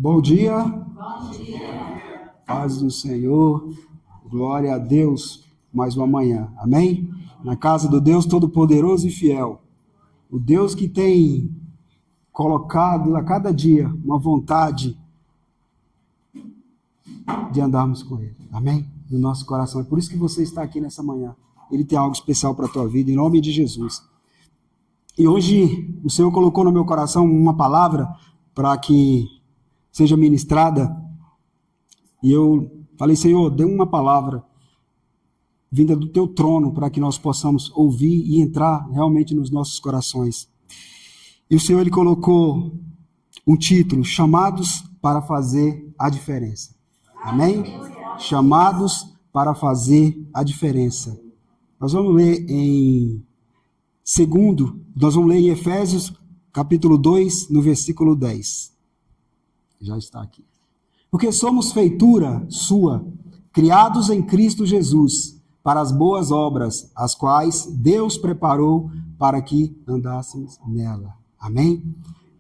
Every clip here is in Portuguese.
Bom dia. Bom dia. Paz do Senhor. Glória a Deus. Mais uma manhã. Amém? Na casa do Deus Todo-Poderoso e Fiel. O Deus que tem colocado a cada dia uma vontade de andarmos com Ele. Amém? No nosso coração. É por isso que você está aqui nessa manhã. Ele tem algo especial para a tua vida, em nome de Jesus. E hoje o Senhor colocou no meu coração uma palavra para que seja ministrada. E eu falei, Senhor, dê uma palavra vinda do teu trono para que nós possamos ouvir e entrar realmente nos nossos corações. E o Senhor, Ele colocou um título, Chamados para Fazer a Diferença. Amém? Chamados para fazer a diferença. Nós vamos ler nós vamos ler em Efésios, capítulo 2, no versículo 10. Já está aqui. Porque somos feitura sua, criados em Cristo Jesus, para as boas obras, as quais Deus preparou para que andássemos nela. Amém?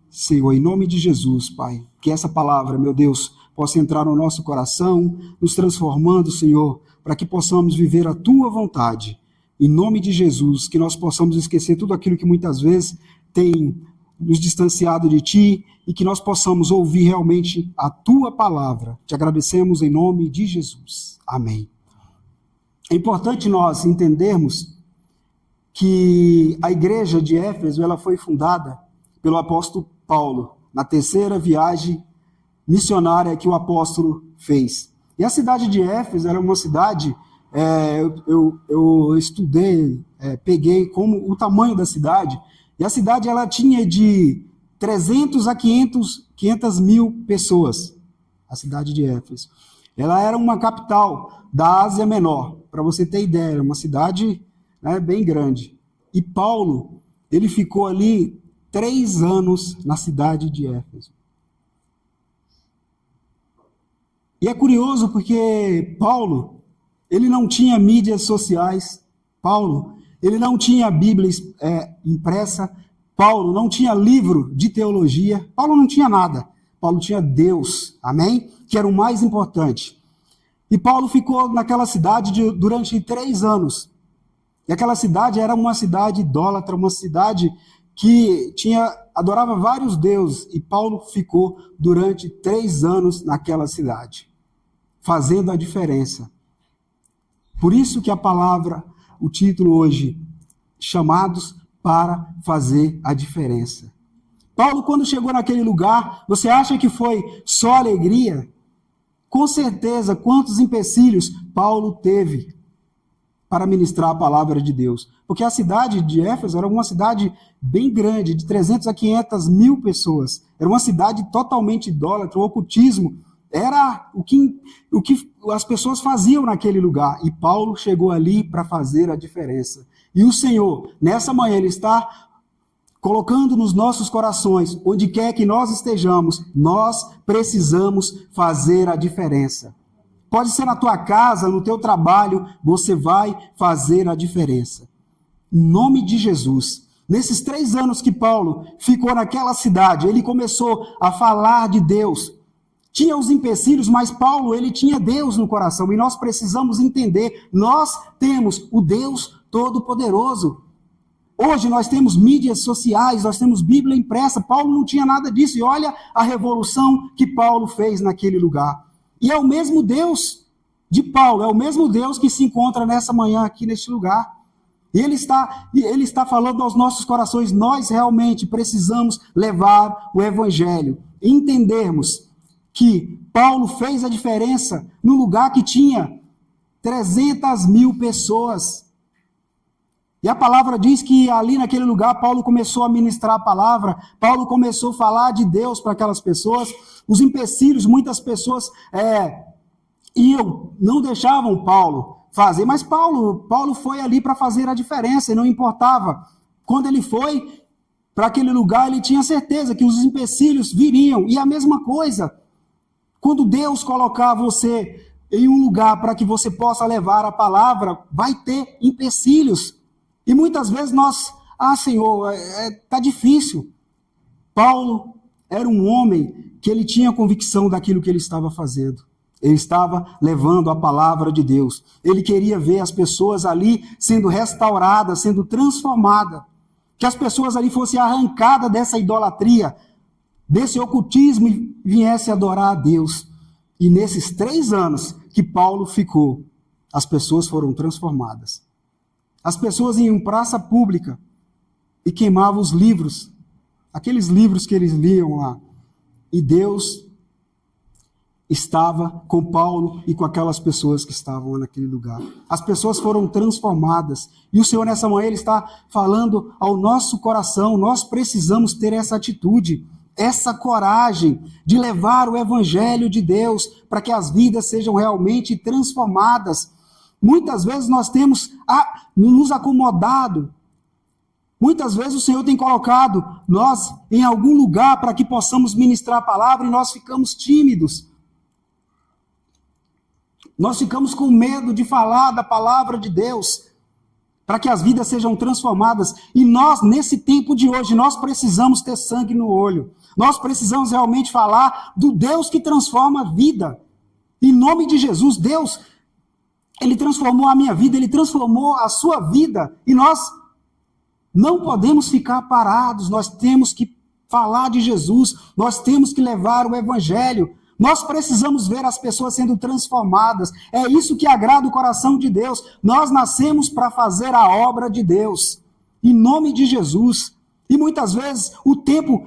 Senhor, em nome de Jesus, Pai, que essa palavra, meu Deus, possa entrar no nosso coração, nos transformando, Senhor, para que possamos viver a Tua vontade. Em nome de Jesus, que nós possamos esquecer tudo aquilo que muitas vezes tem nos distanciado de Ti e que nós possamos ouvir realmente a Tua palavra. Te agradecemos em nome de Jesus. Amém. É importante nós entendermos que a igreja de Éfeso ela foi fundada pelo apóstolo Paulo, na terceira viagem missionária que o apóstolo fez. E a cidade de Éfeso era uma cidade, eu estudei, peguei como o tamanho da cidade, e a cidade ela tinha de 300 a 500 mil pessoas, a cidade de Éfeso. Ela era uma capital da Ásia Menor, para você ter ideia, era uma cidade bem grande. E Paulo, ele ficou ali 3 anos na cidade de Éfeso. E é curioso porque Paulo, ele não tinha mídias sociais, Paulo, ele não tinha Bíblia impressa, Paulo não tinha livro de teologia, Paulo não tinha nada, Paulo tinha Deus, amém? Que era o mais importante. E Paulo ficou naquela cidade durante 3 anos. E aquela cidade era uma cidade idólatra, uma cidade que adorava vários deuses. E Paulo ficou durante 3 anos naquela cidade, fazendo a diferença. Por isso que a palavra, o título hoje, Chamados para Fazer a Diferença. Paulo, quando chegou naquele lugar, você acha que foi só alegria? Com certeza, quantos empecilhos Paulo teve para ministrar a palavra de Deus. Porque a cidade de Éfeso era uma cidade bem grande, de 300 a 500 mil pessoas. Era uma cidade totalmente idólatra, o ocultismo era o que as pessoas faziam naquele lugar. E Paulo chegou ali para fazer a diferença. E o Senhor, nessa manhã, Ele está colocando nos nossos corações, onde quer que nós estejamos, nós precisamos fazer a diferença. Pode ser na tua casa, no teu trabalho, você vai fazer a diferença. Em nome de Jesus. Nesses 3 anos que Paulo ficou naquela cidade, ele começou a falar de Deus. Tinha os empecilhos, mas Paulo, ele tinha Deus no coração. E nós precisamos entender, nós temos o Deus Todo-Poderoso. Hoje nós temos mídias sociais, nós temos Bíblia impressa. Paulo não tinha nada disso. E olha a revolução que Paulo fez naquele lugar. E é o mesmo Deus de Paulo, é o mesmo Deus que se encontra nessa manhã aqui neste lugar. E ele está falando aos nossos corações, nós realmente precisamos levar o Evangelho. E entendermos que Paulo fez a diferença no lugar que tinha 300 mil pessoas. E a palavra diz que ali naquele lugar Paulo começou a ministrar a palavra, Paulo começou a falar de Deus para aquelas pessoas. Os empecilhos, muitas pessoas não deixavam Paulo fazer, mas Paulo foi ali para fazer a diferença, e não importava. Quando ele foi para aquele lugar, ele tinha certeza que os empecilhos viriam. E a mesma coisa, quando Deus colocar você em um lugar para que você possa levar a palavra, vai ter empecilhos. E muitas vezes Senhor, está difícil. Paulo era um homem que ele tinha convicção daquilo que ele estava fazendo. Ele estava levando a palavra de Deus. Ele queria ver as pessoas ali sendo restauradas, sendo transformadas. Que as pessoas ali fossem arrancadas dessa idolatria, desse ocultismo e viessem adorar a Deus. E nesses 3 anos que Paulo ficou, as pessoas foram transformadas. As pessoas iam em praça pública e queimavam os livros, aqueles livros que eles liam lá. E Deus estava com Paulo e com aquelas pessoas que estavam naquele lugar. As pessoas foram transformadas. E o Senhor, nessa manhã, Ele está falando ao nosso coração. Nós precisamos ter essa atitude, essa coragem de levar o Evangelho de Deus para que as vidas sejam realmente transformadas. Muitas vezes nós temos nos acomodado. Muitas vezes o Senhor tem colocado nós em algum lugar para que possamos ministrar a palavra e nós ficamos tímidos. Nós ficamos com medo de falar da palavra de Deus, para que as vidas sejam transformadas. E nós, nesse tempo de hoje, nós precisamos ter sangue no olho. Nós precisamos realmente falar do Deus que transforma a vida. Em nome de Jesus, Deus, Ele transformou a minha vida, Ele transformou a sua vida. E nós não podemos ficar parados, nós temos que falar de Jesus, nós temos que levar o Evangelho. Nós precisamos ver as pessoas sendo transformadas. É isso que agrada o coração de Deus. Nós nascemos para fazer a obra de Deus, em nome de Jesus. E muitas vezes o tempo,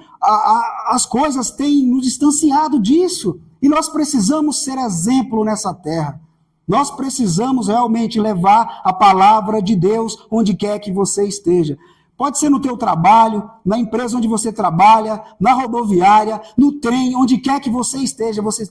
as coisas têm nos distanciado disso. E nós precisamos ser exemplo nessa terra. Nós precisamos realmente levar a palavra de Deus onde quer que você esteja. Pode ser no teu trabalho, na empresa onde você trabalha, na rodoviária, no trem, onde quer que você esteja, você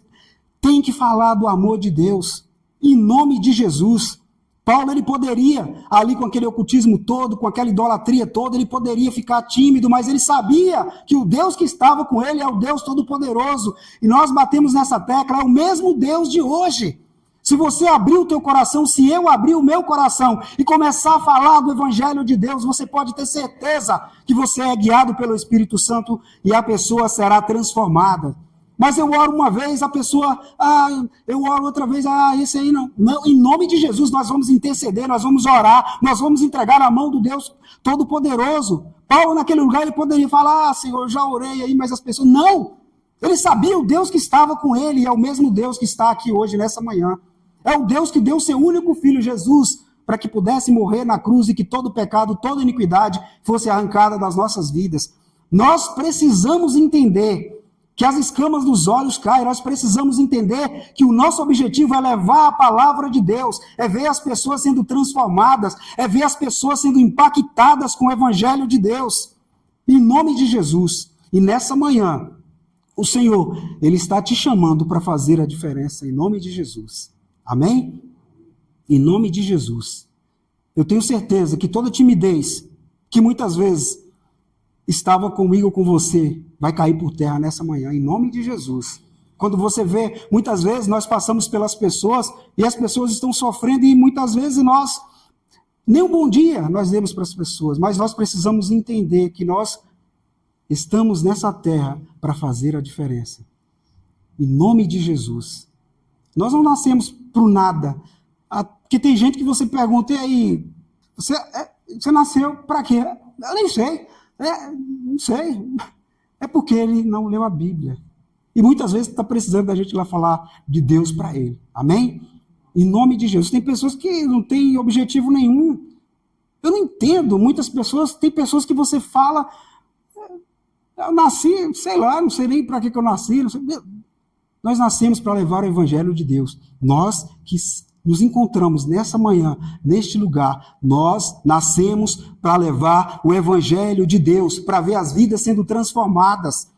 tem que falar do amor de Deus, em nome de Jesus. Paulo, ele poderia, ali com aquele ocultismo todo, com aquela idolatria toda, ele poderia ficar tímido, mas ele sabia que o Deus que estava com ele é o Deus Todo-Poderoso. E nós batemos nessa tecla, é o mesmo Deus de hoje. Se você abrir o teu coração, se eu abrir o meu coração e começar a falar do Evangelho de Deus, você pode ter certeza que você é guiado pelo Espírito Santo e a pessoa será transformada. Mas eu oro uma vez, a pessoa, eu oro outra vez, esse aí não. Não, em nome de Jesus, nós vamos interceder, nós vamos orar, nós vamos entregar na mão do Deus Todo-Poderoso. Paulo, naquele lugar, ele poderia falar, Senhor, já orei aí, mas as pessoas, não. Ele sabia o Deus que estava com ele, e é o mesmo Deus que está aqui hoje, nessa manhã. É o Deus que deu o seu único filho, Jesus, para que pudesse morrer na cruz e que todo pecado, toda iniquidade fosse arrancada das nossas vidas. Nós precisamos entender que as escamas dos olhos caem, nós precisamos entender que o nosso objetivo é levar a palavra de Deus, é ver as pessoas sendo transformadas, é ver as pessoas sendo impactadas com o Evangelho de Deus, em nome de Jesus. E nessa manhã, o Senhor, Ele está te chamando para fazer a diferença, em nome de Jesus. Amém? Em nome de Jesus. Eu tenho certeza que toda timidez que muitas vezes estava comigo ou com você vai cair por terra nessa manhã, em nome de Jesus. Quando você vê, muitas vezes nós passamos pelas pessoas e as pessoas estão sofrendo e muitas vezes nós, nem um bom dia nós demos para as pessoas, mas nós precisamos entender que nós estamos nessa terra para fazer a diferença. Em nome de Jesus. Nós não nascemos para o nada. Porque tem gente que você pergunta, e aí, você nasceu para quê? Eu nem sei. Não sei. É porque ele não leu a Bíblia. E muitas vezes está precisando da gente ir lá falar de Deus para ele. Amém? Em nome de Jesus. Tem pessoas que não têm objetivo nenhum. Eu não entendo. Muitas pessoas, tem pessoas que você fala, eu nasci, sei lá, não sei nem para que eu nasci, não sei. Nós nascemos para levar o Evangelho de Deus. Nós que nos encontramos nessa manhã, neste lugar, nós nascemos para levar o Evangelho de Deus, para ver as vidas sendo transformadas.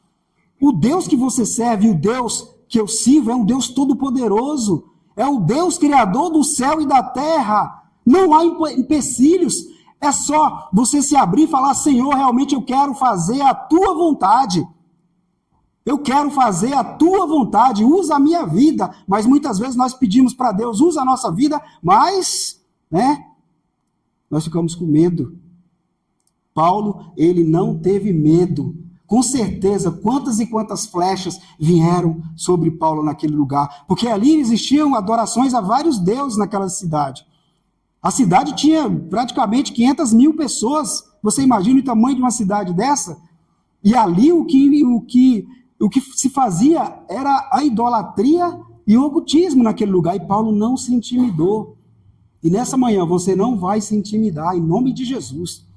O Deus que você serve, o Deus que eu sirvo, é um Deus todo-poderoso. É o Deus criador do céu e da terra. Não há empecilhos. É só você se abrir e falar, Senhor, realmente eu quero fazer a tua vontade. Eu quero fazer a tua vontade, usa a minha vida. Mas muitas vezes nós pedimos para Deus, usa a nossa vida, mas, nós ficamos com medo. Paulo, ele não teve medo. com certeza, quantas e quantas flechas vieram sobre Paulo naquele lugar, porque ali existiam adorações a vários deuses naquela cidade. A cidade tinha praticamente 500 mil pessoas. Você imagina o tamanho de uma cidade dessa? E ali o que se fazia era a idolatria e o ocultismo naquele lugar. E Paulo não se intimidou. E nessa manhã você não vai se intimidar, em nome de Jesus.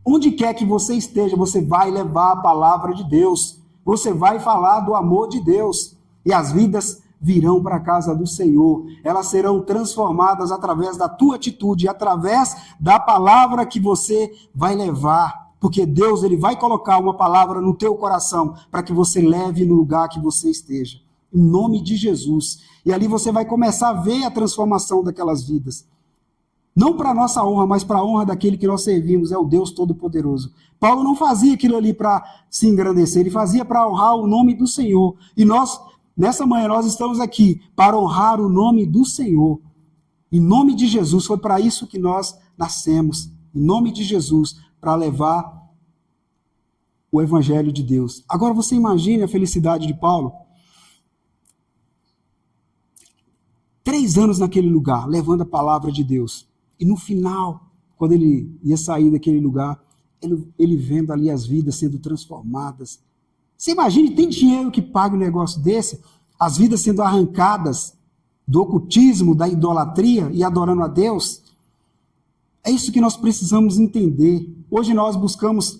Onde quer que você esteja, você vai levar a palavra de Deus. Você vai falar do amor de Deus. E as vidas virão para a casa do Senhor. Elas serão transformadas através da tua atitude, através da palavra que você vai levar. Porque Deus, ele vai colocar uma palavra no teu coração para que você leve no lugar que você esteja. Em nome de Jesus. E ali você vai começar a ver a transformação daquelas vidas. Não para a nossa honra, mas para a honra daquele que nós servimos, é o Deus Todo-Poderoso. Paulo não fazia aquilo ali para se engrandecer, ele fazia para honrar o nome do Senhor. E nós, nessa manhã, nós estamos aqui para honrar o nome do Senhor. Em nome de Jesus, foi para isso que nós nascemos. Em nome de Jesus, para levar o Evangelho de Deus. Agora você imagine a felicidade de Paulo. 3 anos naquele lugar, levando a palavra de Deus. E no final, quando ele ia sair daquele lugar, ele vendo ali as vidas sendo transformadas. Você imagine, tem dinheiro que paga um negócio desse? As vidas sendo arrancadas do ocultismo, da idolatria e adorando a Deus? É isso que nós precisamos entender. Hoje nós buscamos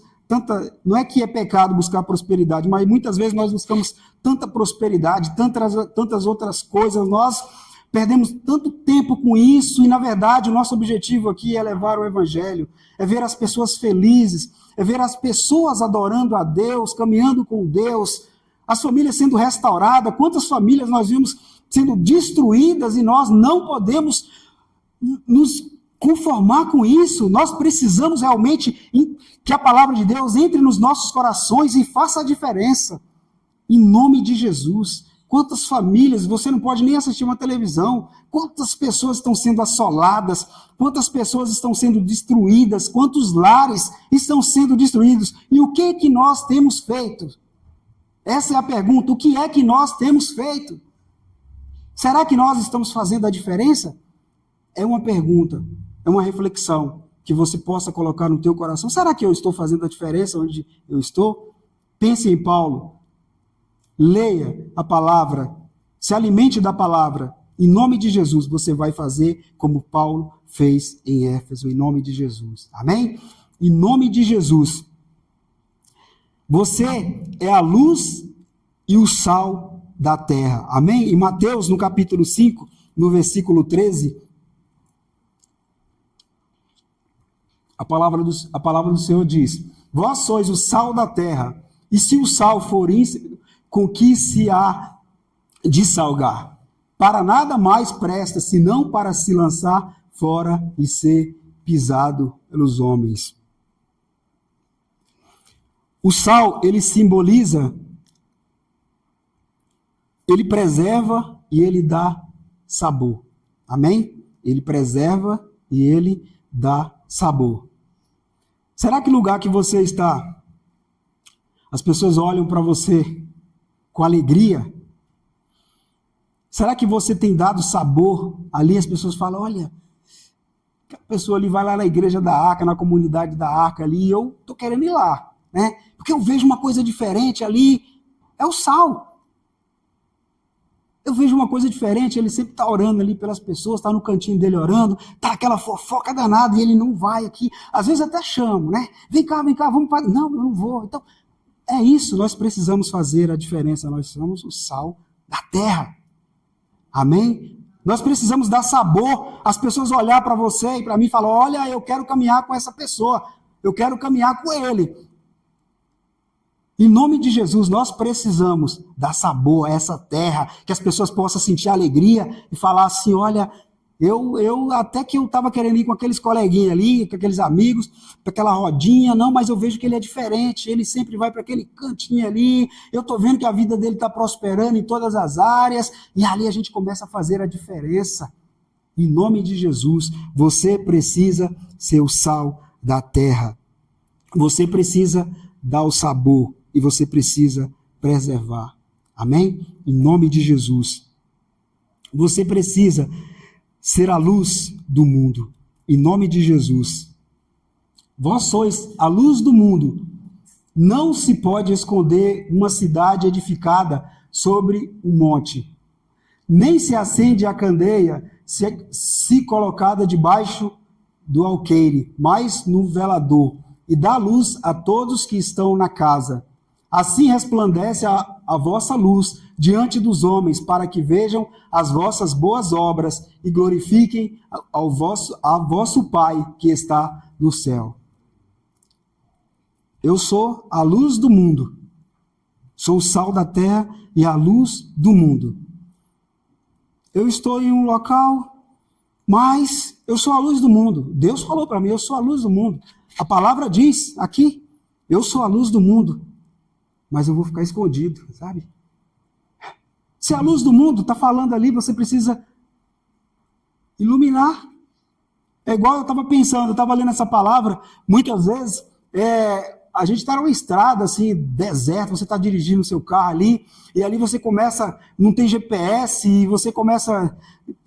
não é que é pecado buscar prosperidade, mas muitas vezes nós buscamos tanta prosperidade, tantas outras coisas, nós perdemos tanto tempo com isso, e na verdade o nosso objetivo aqui é levar o Evangelho, é ver as pessoas felizes, é ver as pessoas adorando a Deus, caminhando com Deus, as famílias sendo restauradas. Quantas famílias nós vimos sendo destruídas e nós não podemos nos conformar com isso. Nós precisamos realmente que a palavra de Deus entre nos nossos corações e faça a diferença. Em nome de Jesus. Quantas famílias, você não pode nem assistir uma televisão, quantas pessoas estão sendo assoladas, quantas pessoas estão sendo destruídas, quantos lares estão sendo destruídos, e o que é que nós temos feito? Essa é a pergunta, o que é que nós temos feito? Será que nós estamos fazendo a diferença? É uma pergunta, é uma reflexão que você possa colocar no teu coração. Será que eu estou fazendo a diferença onde eu estou? Pense em Paulo. Leia a palavra, se alimente da palavra. Em nome de Jesus, você vai fazer como Paulo fez em Éfeso, em nome de Jesus. Amém? Em nome de Jesus. Você é a luz e o sal da terra. Amém? Em Mateus, no capítulo 5, no versículo 13, a palavra do Senhor diz: vós sois o sal da terra, e se o sal for ínsipdo, com que se há de salgar? Para nada mais presta, senão para se lançar fora e ser pisado pelos homens. O sal, ele simboliza, ele preserva e ele dá sabor. Amém? Ele preserva e ele dá sabor. Será que no lugar que você está, as pessoas olham para você com alegria? Será que você tem dado sabor ali? As pessoas falam, olha, a pessoa ali vai lá na igreja da Arca, na comunidade da Arca ali, e eu estou querendo ir lá, né? Porque eu vejo uma coisa diferente ali, é o sal. Eu vejo uma coisa diferente, ele sempre está orando ali pelas pessoas, está no cantinho dele orando, está aquela fofoca danada, e ele não vai aqui. Às vezes até chamo, né? Vem cá, vamos para... Não, eu não vou. Então, é isso, nós precisamos fazer a diferença, nós somos o sal da terra. Amém? Nós precisamos dar sabor, as pessoas olhar para você e para mim e falar, olha, eu quero caminhar com essa pessoa, eu quero caminhar com ele. Em nome de Jesus, nós precisamos dar sabor a essa terra, que as pessoas possam sentir alegria e falar assim, olha, eu até que eu estava querendo ir com aqueles coleguinhas ali, com aqueles amigos, para aquela rodinha, não, mas eu vejo que ele é diferente, ele sempre vai para aquele cantinho ali, eu estou vendo que a vida dele está prosperando em todas as áreas, e ali a gente começa a fazer a diferença. Em nome de Jesus, você precisa ser o sal da terra, você precisa dar o sabor. e você precisa preservar. Amém? Em nome de Jesus. Você precisa ser a luz do mundo. Em nome de Jesus. Vós sois a luz do mundo. Não se pode esconder uma cidade edificada sobre um monte. Nem se acende a candeia se colocada debaixo do alqueire, mas no velador, e dá luz a todos que estão na casa. Assim resplandece a vossa luz diante dos homens, para que vejam as vossas boas obras e glorifiquem a vosso Pai que está no céu. Eu sou a luz do mundo. Sou o sal da terra e a luz do mundo. Eu estou em um local, mas eu sou a luz do mundo. Deus falou para mim, eu sou a luz do mundo. A palavra diz aqui, eu sou a luz do mundo. Mas eu vou ficar escondido, sabe? Se a luz do mundo está falando ali, você precisa iluminar. É igual eu estava pensando, eu estava lendo essa palavra, muitas vezes, a gente está numa estrada, assim, deserto, você está dirigindo o seu carro ali, e ali você começa, não tem GPS, e você começa a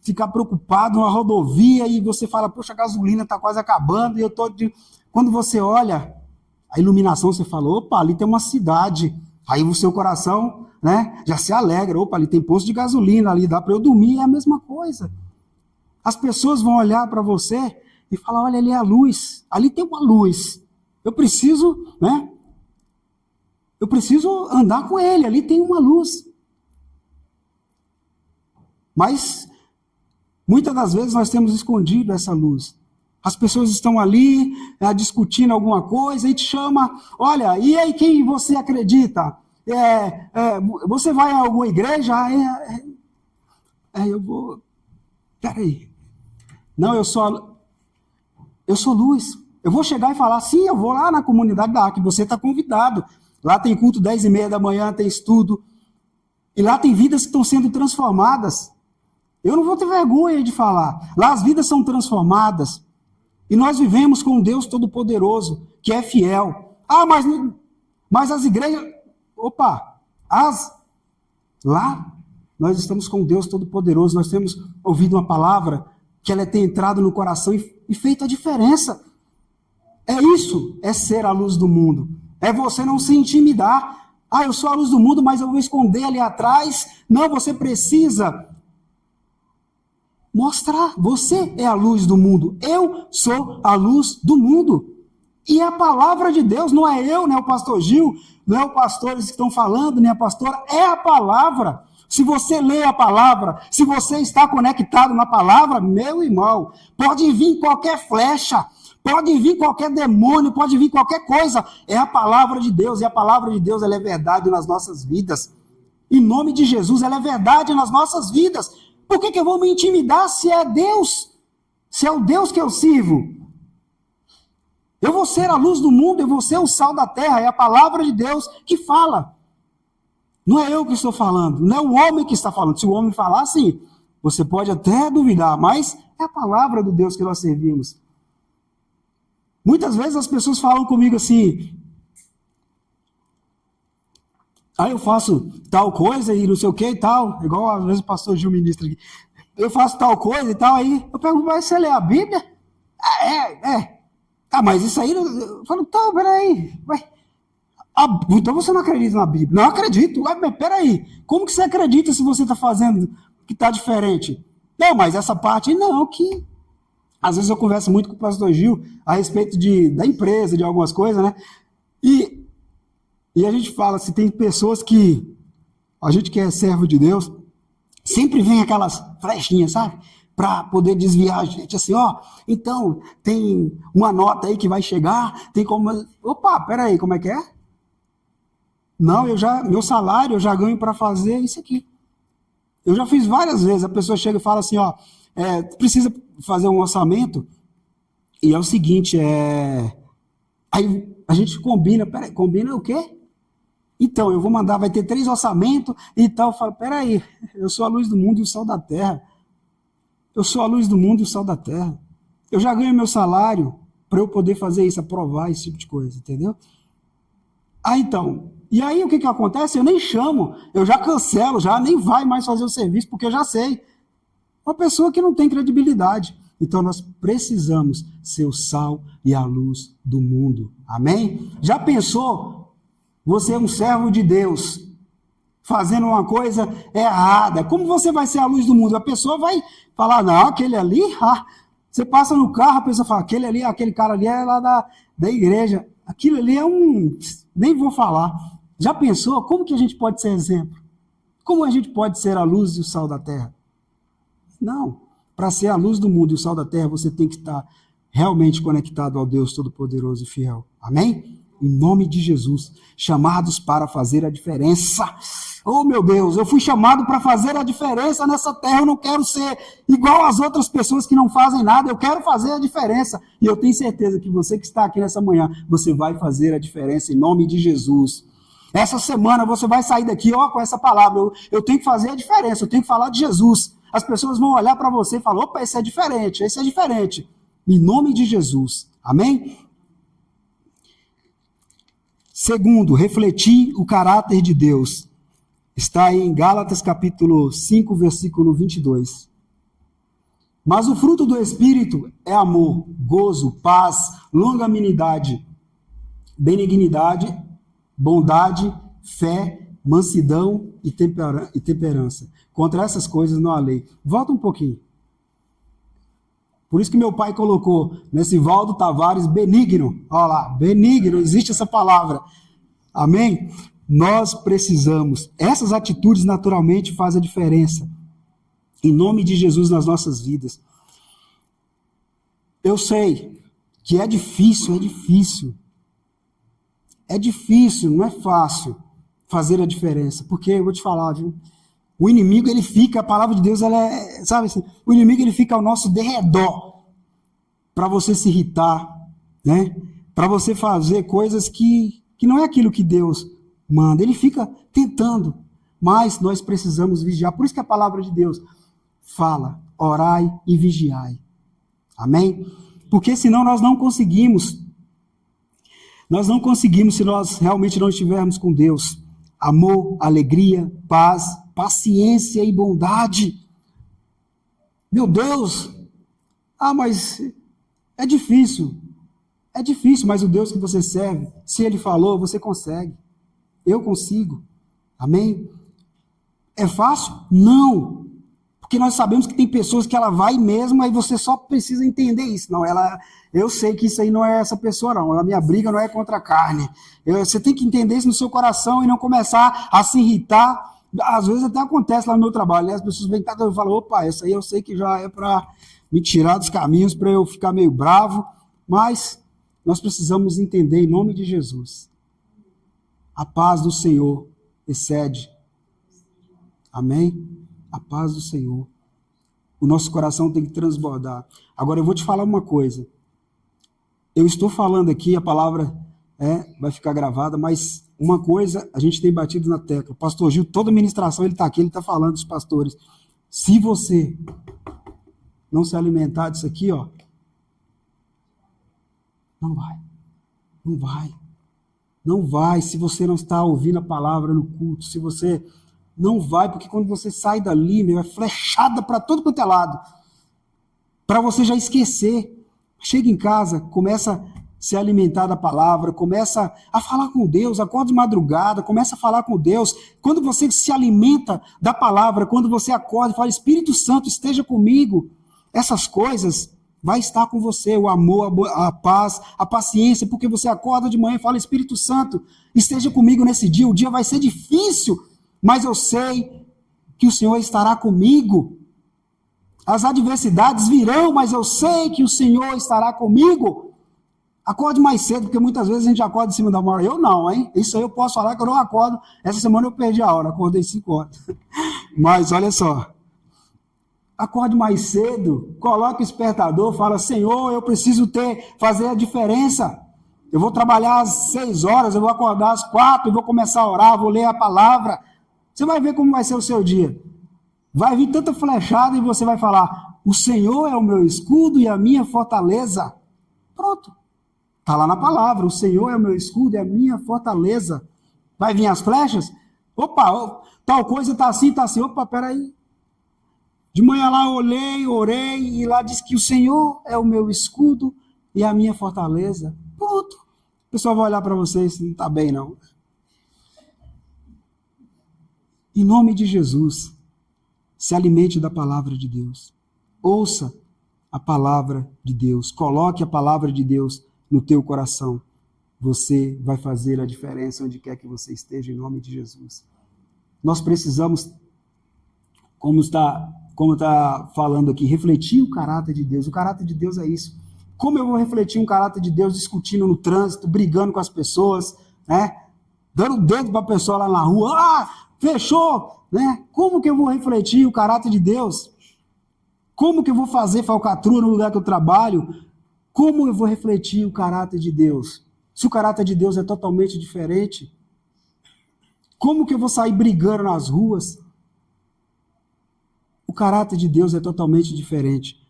ficar preocupado numa rodovia, e você fala, poxa, a gasolina está quase acabando, e eu estou... Quando você olha a iluminação, você fala, opa, ali tem uma cidade. Aí o seu coração, né, já se alegra. Opa, ali tem posto de gasolina, ali dá para eu dormir. É a mesma coisa. As pessoas vão olhar para você e falar, olha, ali é a luz. Ali tem uma luz. Eu preciso, né? Eu preciso andar com ele. Ali tem uma luz. Mas, muitas das vezes, nós temos escondido essa luz. As pessoas estão ali discutindo alguma coisa e te chama, olha, e aí quem você acredita? Você vai a alguma igreja? Eu vou... Peraí. Não, eu sou luz. Eu vou chegar e falar, sim, eu vou lá na comunidade da Arca, você está convidado. Lá tem culto 10h30 da manhã, tem estudo. E lá tem vidas que estão sendo transformadas. Eu não vou ter vergonha de falar. Lá as vidas são transformadas. E nós vivemos com um Deus Todo-Poderoso, que é fiel. Mas as igrejas... Opa! Lá nós estamos com um Deus Todo-Poderoso, nós temos ouvido uma palavra que ela tem entrado no coração e feito a diferença. É isso, é ser a luz do mundo. É você não se intimidar. Eu sou a luz do mundo, mas eu vou esconder ali atrás. Não, você precisa... mostrar, você é a luz do mundo, eu sou a luz do mundo. E a palavra de Deus, não é eu, não é o pastor Gil, não é o pastores que estão falando, nem a pastora, é a palavra. Se você lê a palavra, se você está conectado na palavra, meu irmão, pode vir qualquer flecha, pode vir qualquer demônio, pode vir qualquer coisa, é a palavra de Deus, e a palavra de Deus ela é verdade nas nossas vidas. Em nome de Jesus, ela é verdade nas nossas vidas. Por que eu vou me intimidar se é Deus? Se é o Deus que eu sirvo? Eu vou ser a luz do mundo, eu vou ser o sal da terra, é a palavra de Deus que fala. Não é eu que estou falando, não é o homem que está falando. Se o homem falar, sim, você pode até duvidar, mas é a palavra do Deus que nós servimos. Muitas vezes as pessoas falam comigo assim, eu faço tal coisa e não sei o que e tal, igual às vezes o pastor Gil ministra aqui. Eu faço tal coisa e tal, aí eu pergunto, mas você lê a Bíblia? Mas isso aí, eu falo, então, peraí, então você não acredita na Bíblia? Não acredito, mas peraí, como que você acredita se você está fazendo que está diferente? Não, mas essa parte não, que... Às vezes eu converso muito com o pastor Gil a respeito da empresa, de algumas coisas, né? E a gente fala, se tem pessoas que, a gente que é servo de Deus, sempre vem aquelas flechinhas, sabe? Para poder desviar a gente, assim, então, tem uma nota aí que vai chegar, tem como... Opa, peraí, como é que é? Não, meu salário eu já ganho para fazer isso aqui. Eu já fiz várias vezes, a pessoa chega e fala assim, precisa fazer um orçamento, e é o seguinte, aí a gente combina, peraí, combina o quê? Então, eu vou mandar, vai ter 3 orçamentos e tal. Eu falo, peraí, eu sou a luz do mundo e o sal da terra. Eu sou a luz do mundo e o sal da terra. Eu já ganho meu salário para eu poder fazer isso, aprovar esse tipo de coisa, entendeu? Então, e aí o que acontece? Eu nem chamo, eu já cancelo, já nem vai mais fazer o serviço, porque eu já sei. Uma pessoa que não tem credibilidade. Então nós precisamos ser o sal e a luz do mundo. Amém? Já pensou? Você é um servo de Deus, fazendo uma coisa errada. Como você vai ser a luz do mundo? A pessoa vai falar, não, aquele ali, você passa no carro, a pessoa fala, aquele ali, aquele cara ali é lá da igreja. Aquilo ali é um... nem vou falar. Já pensou? Como que a gente pode ser exemplo? Como a gente pode ser a luz e o sal da terra? Não. Para ser a luz do mundo e o sal da terra, você tem que estar realmente conectado ao Deus Todo-Poderoso e Fiel. Amém? Em nome de Jesus. Chamados para fazer a diferença. Oh, meu Deus, eu fui chamado para fazer a diferença nessa terra. Eu não quero ser igual às outras pessoas que não fazem nada. Eu quero fazer a diferença. E eu tenho certeza que você que está aqui nessa manhã, você vai fazer a diferença em nome de Jesus. Essa semana você vai sair daqui com essa palavra. Eu tenho que fazer a diferença, eu tenho que falar de Jesus. As pessoas vão olhar para você e falar, opa, esse é diferente, esse é diferente. Em nome de Jesus. Amém? Segundo, refletir o caráter de Deus. Está em Gálatas capítulo 5, versículo 22. Mas o fruto do Espírito é amor, gozo, paz, longanimidade, benignidade, bondade, fé, mansidão e temperança. Contra essas coisas não há lei. Volta um pouquinho. Por isso que meu pai colocou nesse Valdo Tavares benigno. Olha lá, benigno, existe essa palavra. Amém? Nós precisamos. Essas atitudes naturalmente fazem a diferença. Em nome de Jesus nas nossas vidas. Eu sei que é difícil. É difícil, não é fácil fazer a diferença. Porque, eu vou te falar, viu? O inimigo, ele fica, a palavra de Deus, ela é, sabe assim, o inimigo, ele fica ao nosso derredor para você se irritar, né? Para você fazer coisas que não é aquilo que Deus manda. Ele fica tentando, mas nós precisamos vigiar. Por isso que a palavra de Deus fala, orai e vigiai. Amém? Porque senão nós não conseguimos. Nós não conseguimos se nós realmente não estivermos com Deus. Amor, alegria, paz, paciência e bondade. Meu Deus! Mas é difícil. É difícil, mas o Deus que você serve, se Ele falou, você consegue. Eu consigo. Amém? É fácil? Não. Porque nós sabemos que tem pessoas que ela vai mesmo, aí você só precisa entender isso. Não, eu sei que isso aí não é essa pessoa, não. A minha briga não é contra a carne. Você tem que entender isso no seu coração e não começar a se irritar. Às vezes até acontece lá no meu trabalho, né? As pessoas vêm e falam, opa, essa aí eu sei que já é para me tirar dos caminhos, para eu ficar meio bravo. Mas nós precisamos entender, em nome de Jesus, a paz do Senhor excede. Amém? A paz do Senhor. O nosso coração tem que transbordar. Agora eu vou te falar uma coisa. Eu estou falando aqui, a palavra vai ficar gravada, mas uma coisa a gente tem batido na tecla. O pastor Gil, toda a ministração, ele está aqui, ele está falando dos pastores. Se você não se alimentar disso aqui, não vai. Não vai. Não vai se você não está ouvindo a palavra no culto, se você... Não vai, porque quando você sai dali, é flechada para todo quanto é lado. Para você já esquecer. Chega em casa, começa a se alimentar da palavra, começa a falar com Deus, acorda de madrugada, começa a falar com Deus. Quando você se alimenta da palavra, quando você acorda e fala, Espírito Santo, esteja comigo, essas coisas vai estar com você, o amor, a paz, a paciência, porque você acorda de manhã e fala, Espírito Santo, esteja comigo nesse dia, o dia vai ser difícil, mas eu sei que o Senhor estará comigo. As adversidades virão, mas eu sei que o Senhor estará comigo. Acorde mais cedo, porque muitas vezes a gente acorda em cima da hora. Eu não, hein? Isso aí eu posso falar que eu não acordo. Essa semana eu perdi a hora, acordei 5 horas. Mas olha só. Acorde mais cedo, coloque o despertador, fala, Senhor, eu preciso fazer a diferença. Eu vou trabalhar às 6 horas, eu vou acordar às 4, eu vou começar a orar, vou ler a palavra. Você vai ver como vai ser o seu dia. Vai vir tanta flechada e você vai falar, o Senhor é o meu escudo e a minha fortaleza. Pronto. Está lá na palavra, o Senhor é o meu escudo, é a minha fortaleza. Vai vir as flechas? Opa, tal coisa está assim, está assim. Opa, peraí. De manhã lá eu olhei, orei, e lá diz que o Senhor é o meu escudo e a minha fortaleza. Pronto. O pessoal vai olhar para vocês, não está bem não. Em nome de Jesus, se alimente da palavra de Deus. Ouça a palavra de Deus. Coloque a palavra de Deus no teu coração. Você vai fazer a diferença onde quer que você esteja, em nome de Jesus. Nós precisamos, como está falando aqui, refletir o caráter de Deus. O caráter de Deus é isso. Como eu vou refletir um caráter de Deus discutindo no trânsito, brigando com as pessoas, né? Dando dedo para a pessoa lá na rua, fechou, né? Como que eu vou refletir o caráter de Deus? Como que eu vou fazer falcatrua no lugar que eu trabalho? Como eu vou refletir o caráter de Deus? Se o caráter de Deus é totalmente diferente, como que eu vou sair brigando nas ruas? O caráter de Deus é totalmente diferente.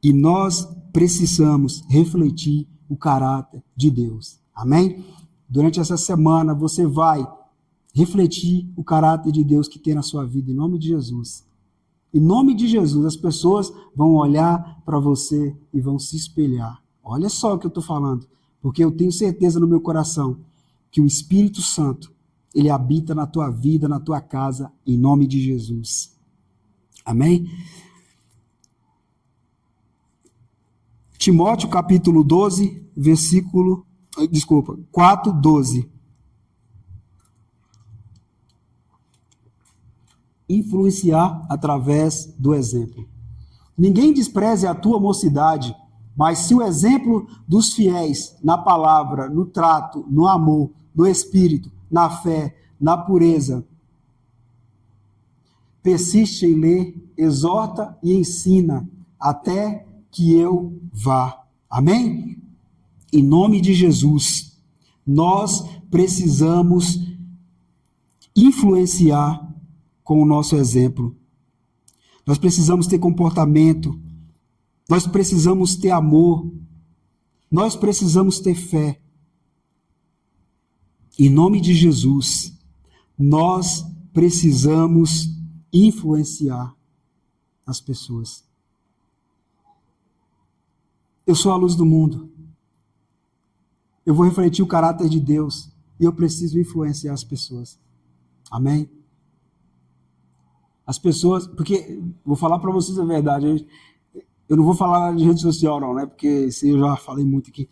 E nós precisamos refletir o caráter de Deus. Amém? Durante essa semana você vai refletir o caráter de Deus que tem na sua vida, em nome de Jesus. Em nome de Jesus, as pessoas vão olhar para você e vão se espelhar. Olha só o que eu estou falando, porque eu tenho certeza no meu coração que o Espírito Santo, ele habita na tua vida, na tua casa, em nome de Jesus. Amém? Timóteo capítulo 12, 4:12. Influenciar através do exemplo. Ninguém despreze a tua mocidade, mas se o exemplo dos fiéis na palavra, no trato, no amor, no espírito, na fé, na pureza, persiste em ler, exorta e ensina até que eu vá. Amém? Em nome de Jesus, nós precisamos influenciar com o nosso exemplo. Nós precisamos ter comportamento, nós precisamos ter amor, nós precisamos ter fé. Em nome de Jesus, nós precisamos influenciar as pessoas. Eu sou a luz do mundo. Eu vou refletir o caráter de Deus e eu preciso influenciar as pessoas. Amém? As pessoas, porque, vou falar para vocês a verdade, eu não vou falar de rede social não, né? Porque isso eu já falei muito aqui.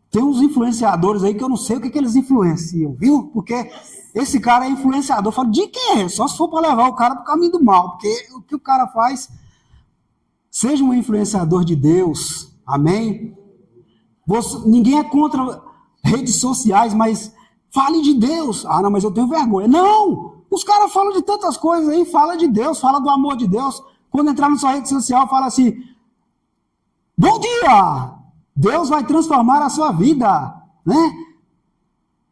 Tem uns influenciadores aí que eu não sei o que eles influenciam, viu? Porque esse cara é influenciador. Eu falo, de quê? Só se for para levar o cara para o caminho do mal. Porque o que o cara faz, seja um influenciador de Deus, amém? Ninguém é contra redes sociais, mas fale de Deus. Ah, não, mas eu tenho vergonha. Não! Os caras falam de tantas coisas aí, fala de Deus, fala do amor de Deus. Quando entrar na sua rede social, fala assim, bom dia! Deus vai transformar a sua vida, né?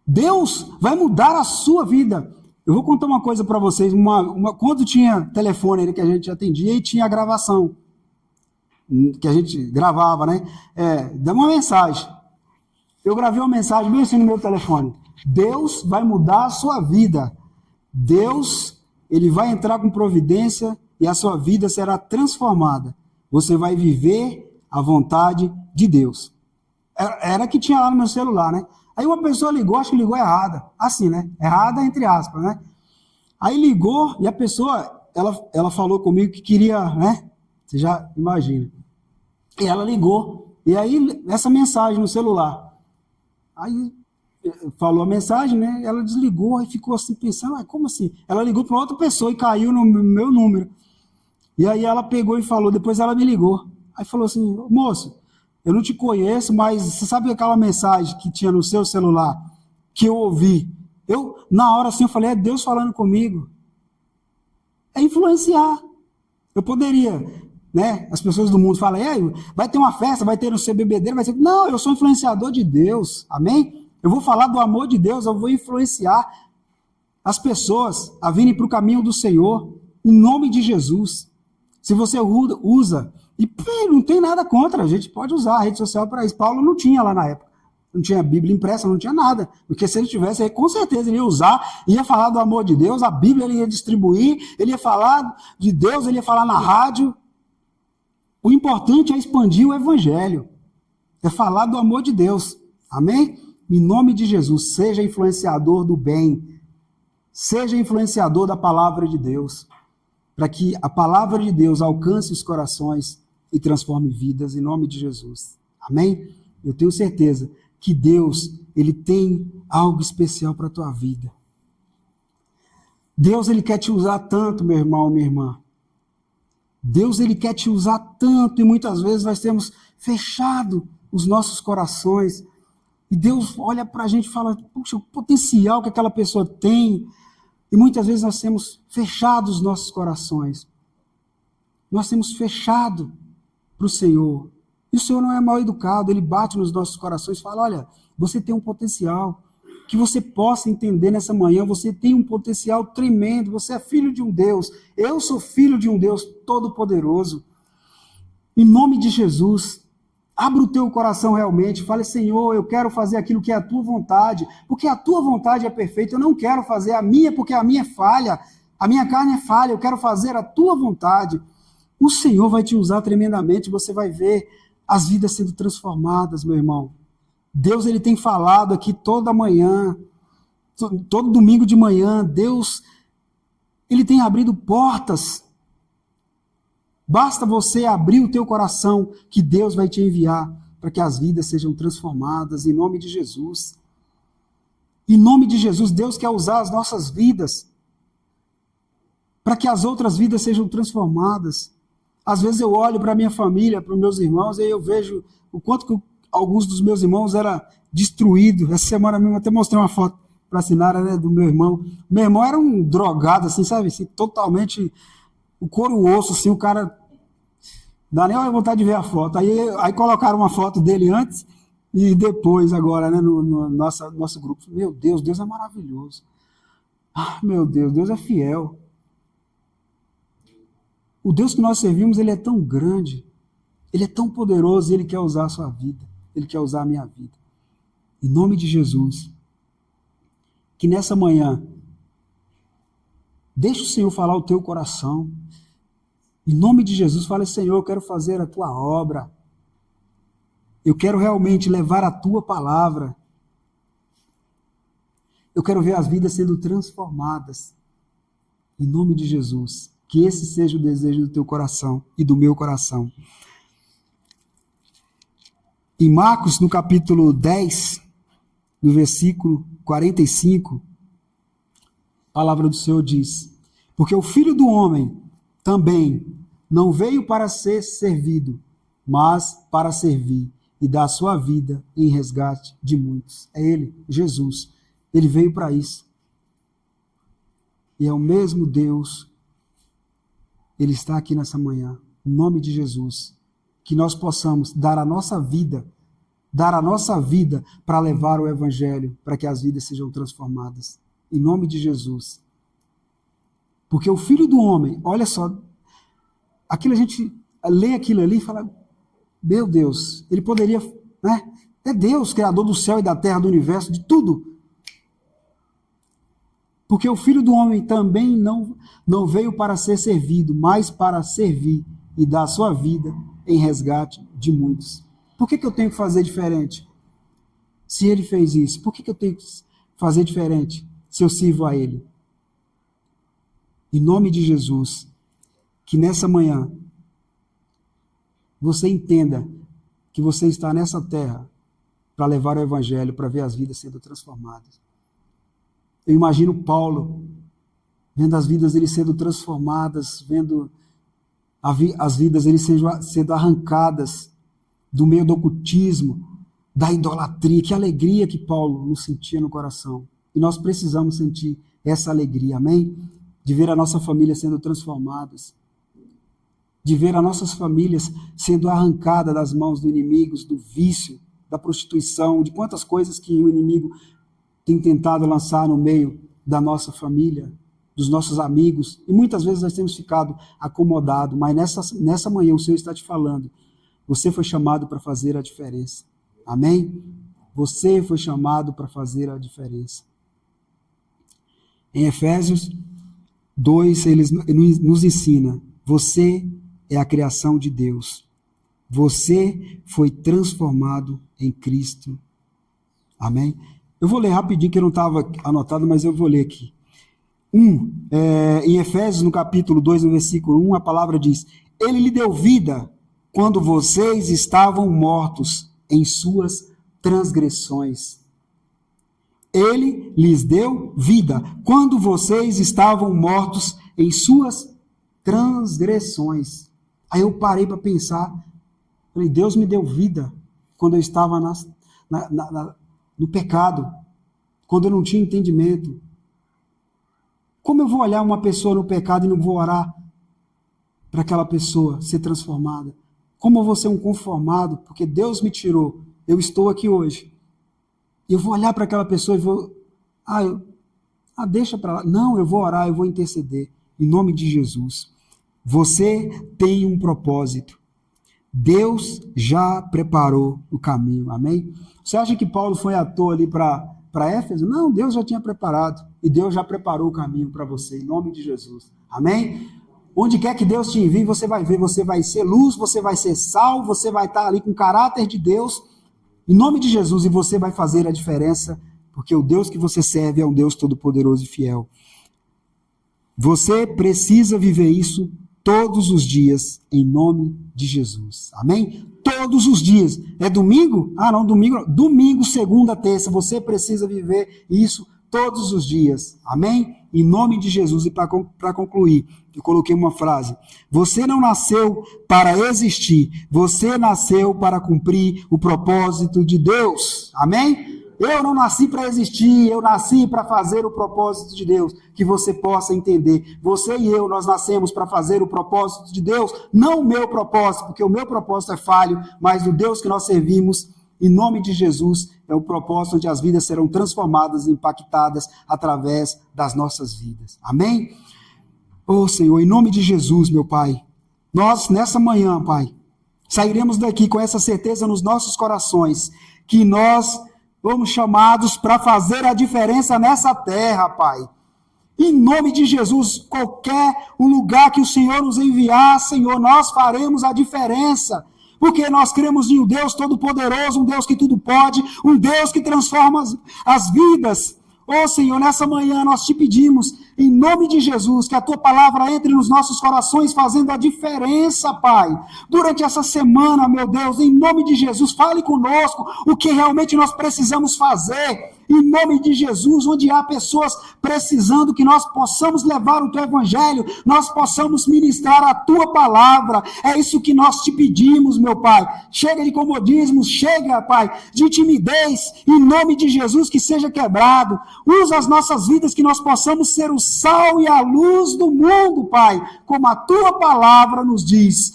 Deus vai mudar a sua vida. Eu vou contar uma coisa para vocês. Quando tinha telefone que a gente atendia e tinha a gravação, que a gente gravava, né? Dá uma mensagem. Eu gravei uma mensagem bem assim no meu telefone. Deus vai mudar a sua vida. Deus, ele vai entrar com providência e a sua vida será transformada. Você vai viver a vontade de Deus. Era que tinha lá no meu celular, né? Aí uma pessoa ligou, acho que ligou errada. Assim, né? Errada entre aspas, né? Aí ligou e a pessoa, ela falou comigo que queria, né? Você já imagina. E ela ligou. E aí, essa mensagem no celular. Aí, falou a mensagem, né? Ela desligou e ficou assim pensando, como assim? Ela ligou para outra pessoa e caiu no meu número. E aí ela pegou e falou, depois ela me ligou. Aí falou assim, moço, eu não te conheço, mas você sabe aquela mensagem que tinha no seu celular, que eu ouvi? Na hora assim, eu falei, é Deus falando comigo. É influenciar. Eu poderia, né? As pessoas do mundo falam, vai ter uma festa, vai ter no seu bebedeiro, vai ser... Não, eu sou influenciador de Deus, amém? Eu vou falar do amor de Deus, eu vou influenciar as pessoas a virem para o caminho do Senhor, em nome de Jesus. Se você usa, e não tem nada contra, a gente pode usar a rede social para isso. Paulo não tinha lá na época. não tinha Bíblia impressa, não tinha nada. Porque se ele tivesse, aí, com certeza ele ia usar, ia falar do amor de Deus, a Bíblia ele ia distribuir, ele ia falar de Deus, ele ia falar na rádio. O importante é expandir o evangelho, é falar do amor de Deus. Amém? Em nome de Jesus, seja influenciador do bem, seja influenciador da palavra de Deus, para que a palavra de Deus alcance os corações e transforme vidas, em nome de Jesus. Amém? Eu tenho certeza que Deus, ele tem algo especial para a tua vida. Deus, ele quer te usar tanto, meu irmão, minha irmã. Deus, ele quer te usar tanto, e muitas vezes nós temos fechado os nossos corações, e Deus olha para a gente e fala, puxa, o potencial que aquela pessoa tem, e muitas vezes nós temos fechado os nossos corações. Nós temos fechado para o Senhor. E o Senhor não é mal educado, ele bate nos nossos corações e fala, olha, você tem um potencial, que você possa entender nessa manhã, você tem um potencial tremendo, você é filho de um Deus, eu sou filho de um Deus todo-poderoso. Em nome de Jesus, abra o teu coração realmente, fale, Senhor, eu quero fazer aquilo que é a tua vontade, porque a tua vontade é perfeita, eu não quero fazer a minha, porque a minha é falha, a minha carne é falha, eu quero fazer a tua vontade. O Senhor vai te usar tremendamente, você vai ver as vidas sendo transformadas, meu irmão. Deus, ele tem falado aqui toda manhã, todo domingo de manhã, Deus, ele tem abrido portas. Basta você abrir o teu coração, que Deus vai te enviar, para que as vidas sejam transformadas, em nome de Jesus. Em nome de Jesus, Deus quer usar as nossas vidas, para que as outras vidas sejam transformadas. Às vezes eu olho para a minha família, para os meus irmãos, e eu vejo o quanto que alguns dos meus irmãos eram destruídos. Essa semana mesmo eu até mostrei uma foto para a Sinara, né, do meu irmão. Meu irmão era um drogado, assim, sabe? Assim, totalmente o couro e o osso, assim, o cara... Dá nem vontade de ver a foto. Aí colocaram uma foto dele antes e depois, agora, né, no nosso grupo. Meu Deus, Deus é maravilhoso. Ah, meu Deus, Deus é fiel. O Deus que nós servimos, ele é tão grande, ele é tão poderoso, e ele quer usar a sua vida, ele quer usar a minha vida. Em nome de Jesus, que nessa manhã, deixa o Senhor falar o teu coração. Em nome de Jesus, fala, Senhor, eu quero fazer a tua obra, eu quero realmente levar a tua palavra, eu quero ver as vidas sendo transformadas. Em nome de Jesus. Que esse seja o desejo do teu coração e do meu coração. Em Marcos, no capítulo 10, no versículo 45, a palavra do Senhor diz, porque o Filho do Homem também não veio para ser servido, mas para servir e dar a sua vida em resgate de muitos. É Ele, Jesus. Ele veio para isso. E é o mesmo Deus. Ele está aqui nessa manhã, em nome de Jesus, que nós possamos dar a nossa vida para levar o Evangelho, para que as vidas sejam transformadas, em nome de Jesus. Porque o Filho do Homem, olha só, aquilo a gente lê aquilo ali e fala, meu Deus, ele poderia, né? É Deus, Criador do céu e da terra, do universo, de tudo. Porque o Filho do Homem também não veio para ser servido, mas para servir e dar a sua vida em resgate de muitos. Por que eu tenho que fazer diferente? Se ele fez isso, por que eu tenho que fazer diferente se eu sirvo a ele? Em nome de Jesus, que nessa manhã você entenda que você está nessa terra para levar o Evangelho, para ver as vidas sendo transformadas. Eu imagino Paulo, vendo as vidas dele sendo transformadas, vendo as vidas dele sendo arrancadas do meio do ocultismo, da idolatria. Que alegria que Paulo nos sentia no coração. E nós precisamos sentir essa alegria, amém? De ver a nossa família sendo transformadas, de ver as nossas famílias sendo arrancadas das mãos do inimigo, do vício, da prostituição, de quantas coisas que o inimigo tem tentado lançar no meio da nossa família, dos nossos amigos, e muitas vezes nós temos ficado acomodados, mas nessa manhã o Senhor está te falando, você foi chamado para fazer a diferença, amém? Você foi chamado para fazer a diferença. Em Efésios 2, ele nos ensina, você é a criação de Deus. Você foi transformado em Cristo. Amém? Eu vou ler rapidinho, que não estava anotado, mas eu vou ler aqui. Em Efésios, no capítulo 2, no versículo 1, a palavra diz, ele lhe deu vida quando vocês estavam mortos em suas transgressões. Ele lhes deu vida quando vocês estavam mortos em suas transgressões. Aí eu parei para pensar, falei, Deus me deu vida quando eu estava no pecado, quando eu não tinha entendimento. Como eu vou olhar uma pessoa no pecado e não vou orar para aquela pessoa ser transformada? Como eu vou ser um conformado? Porque Deus me tirou, eu estou aqui hoje. E eu vou olhar para aquela pessoa e vou... deixa para lá. Não, eu vou orar, eu vou interceder. Em nome de Jesus. Você tem um propósito. Deus já preparou o caminho. Amém? Você acha que Paulo foi à toa ali para Éfeso? Não, Deus já tinha preparado. E Deus já preparou o caminho para você. Em nome de Jesus. Amém? Onde quer que Deus te envie, você vai ver. Você vai ser luz, você vai ser sal, você vai estar ali com o caráter de Deus. Em nome de Jesus, e você vai fazer a diferença, porque o Deus que você serve é um Deus todo-poderoso e fiel. Você precisa viver isso todos os dias, em nome de Jesus. Amém? Todos os dias. É domingo? Não, domingo não. Domingo, segunda, terça. Você precisa viver isso todos os dias. Amém? Em nome de Jesus. E para concluir, eu coloquei uma frase. Você não nasceu para existir. Você nasceu para cumprir o propósito de Deus. Amém? Eu não nasci para existir, eu nasci para fazer o propósito de Deus, que você possa entender. Você e eu, nós nascemos para fazer o propósito de Deus, não o meu propósito, porque o meu propósito é falho, mas o Deus que nós servimos, em nome de Jesus, é o propósito onde as vidas serão transformadas e impactadas através das nossas vidas. Amém? Senhor, em nome de Jesus, meu Pai, nós nessa manhã, Pai, sairemos daqui com essa certeza nos nossos corações, que nós fomos chamados para fazer a diferença nessa terra, Pai. Em nome de Jesus, qualquer lugar que o Senhor nos enviar, Senhor, nós faremos a diferença. Porque nós cremos em um Deus todo-poderoso, um Deus que tudo pode, um Deus que transforma as vidas. Senhor, nessa manhã nós te pedimos, em nome de Jesus, que a tua palavra entre nos nossos corações, fazendo a diferença, Pai. Durante essa semana, meu Deus, em nome de Jesus, fale conosco o que realmente nós precisamos fazer. Em nome de Jesus, onde há pessoas precisando, que nós possamos levar o teu evangelho, nós possamos ministrar a tua palavra. É isso que nós te pedimos, meu Pai. Chega de comodismo, chega, Pai, de timidez. Em nome de Jesus, que seja quebrado. Usa as nossas vidas, que nós possamos ser o sal e a luz do mundo, Pai, como a tua palavra nos diz.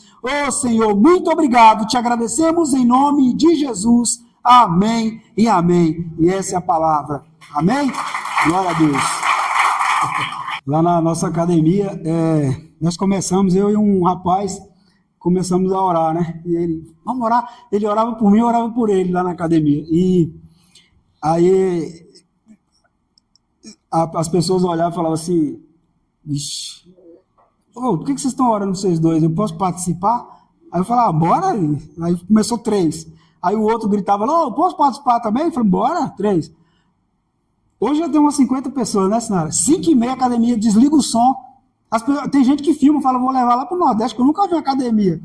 Senhor, muito obrigado. Te agradecemos em nome de Jesus. Amém e amém. E essa é a palavra. Amém? Glória a Deus. Lá na nossa academia, nós começamos, eu e um rapaz, começamos a orar, né? E ele, vamos orar. Ele orava por mim, eu orava por ele lá na academia. E aí as pessoas olhavam e falavam assim, vixe, por que vocês estão orando vocês dois? Eu posso participar? Aí eu falava, bora. Aí começou 3. Aí o outro gritava, não, posso participar também? Eu falei, bora, 3. Hoje já tem umas 50 pessoas, né, Sinara? 5h30 a academia, desliga o som. Tem gente que filma, fala, vou levar lá pro Nordeste, que eu nunca vi uma academia.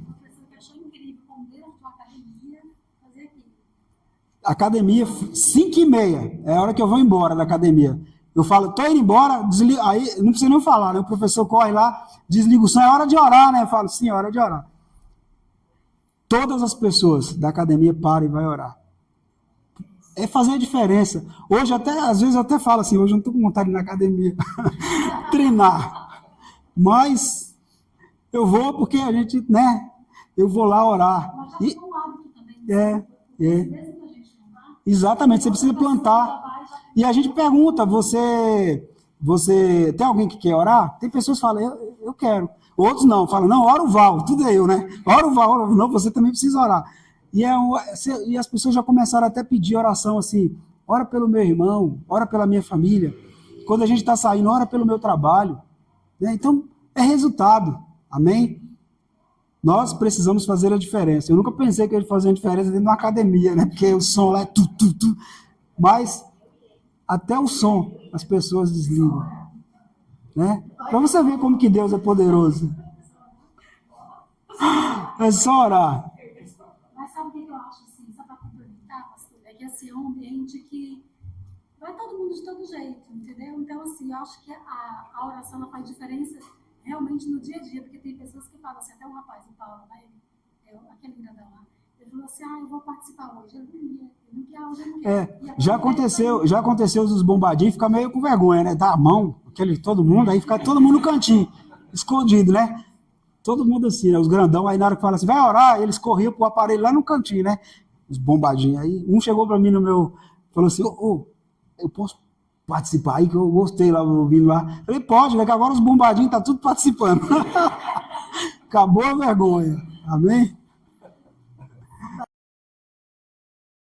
Academia, 5h30, é a hora que eu vou embora da academia. Eu falo, tô indo embora, desliga, aí não precisa nem falar, né? O professor corre lá, desliga o som, é hora de orar, né? Eu falo, sim, é hora de orar. Todas as pessoas da academia param e vai orar. É fazer a diferença. Hoje às vezes eu até falo assim, hoje eu não estou com vontade de ir na academia treinar. Mas eu vou porque a gente, né? Eu vou lá orar. E, exatamente, você precisa plantar. E a gente pergunta, você tem alguém que quer orar? Tem pessoas que falam, eu quero. Outros não, falam, não, ora o Val, tudo é eu, né? Ora o Val, não, você também precisa orar. E as pessoas já começaram até a pedir oração assim, ora pelo meu irmão, ora pela minha família. Quando a gente está saindo, ora pelo meu trabalho. Né? Então, é resultado. Amém? Nós precisamos fazer a diferença. Eu nunca pensei que eu ia fazer a diferença dentro de uma academia, né? Porque o som lá é tu, tu, tu. Mas até o som as pessoas desligam. Né? Para você ver como que Deus é poderoso. É só orar. Mas sabe o que eu acho, assim, só para complementar, pastor? É que assim, é um ambiente que vai todo mundo de todo jeito, entendeu? Então, assim, eu acho que a oração ela faz diferença realmente no dia a dia, porque tem pessoas que falam assim, até um rapaz, o Paulo, né? Aquele grandão lá, ele falou assim, eu vou participar hoje. Ele não quer, hoje ele não quer. Já aconteceu os bombadinhos ficar meio com vergonha, né? Dar a mão, todo mundo, aí fica todo mundo no cantinho, escondido, né? Todo mundo assim, né? Os grandão, aí na hora que fala assim, vai orar, eles corriam pro aparelho lá no cantinho, né? Os bombadinhos. Aí um chegou pra mim falou assim, eu posso participar aí, que eu gostei lá, ouvindo lá. Falei, pode, né? Que agora os bombadinhos tá tudo participando. Acabou a vergonha. Amém?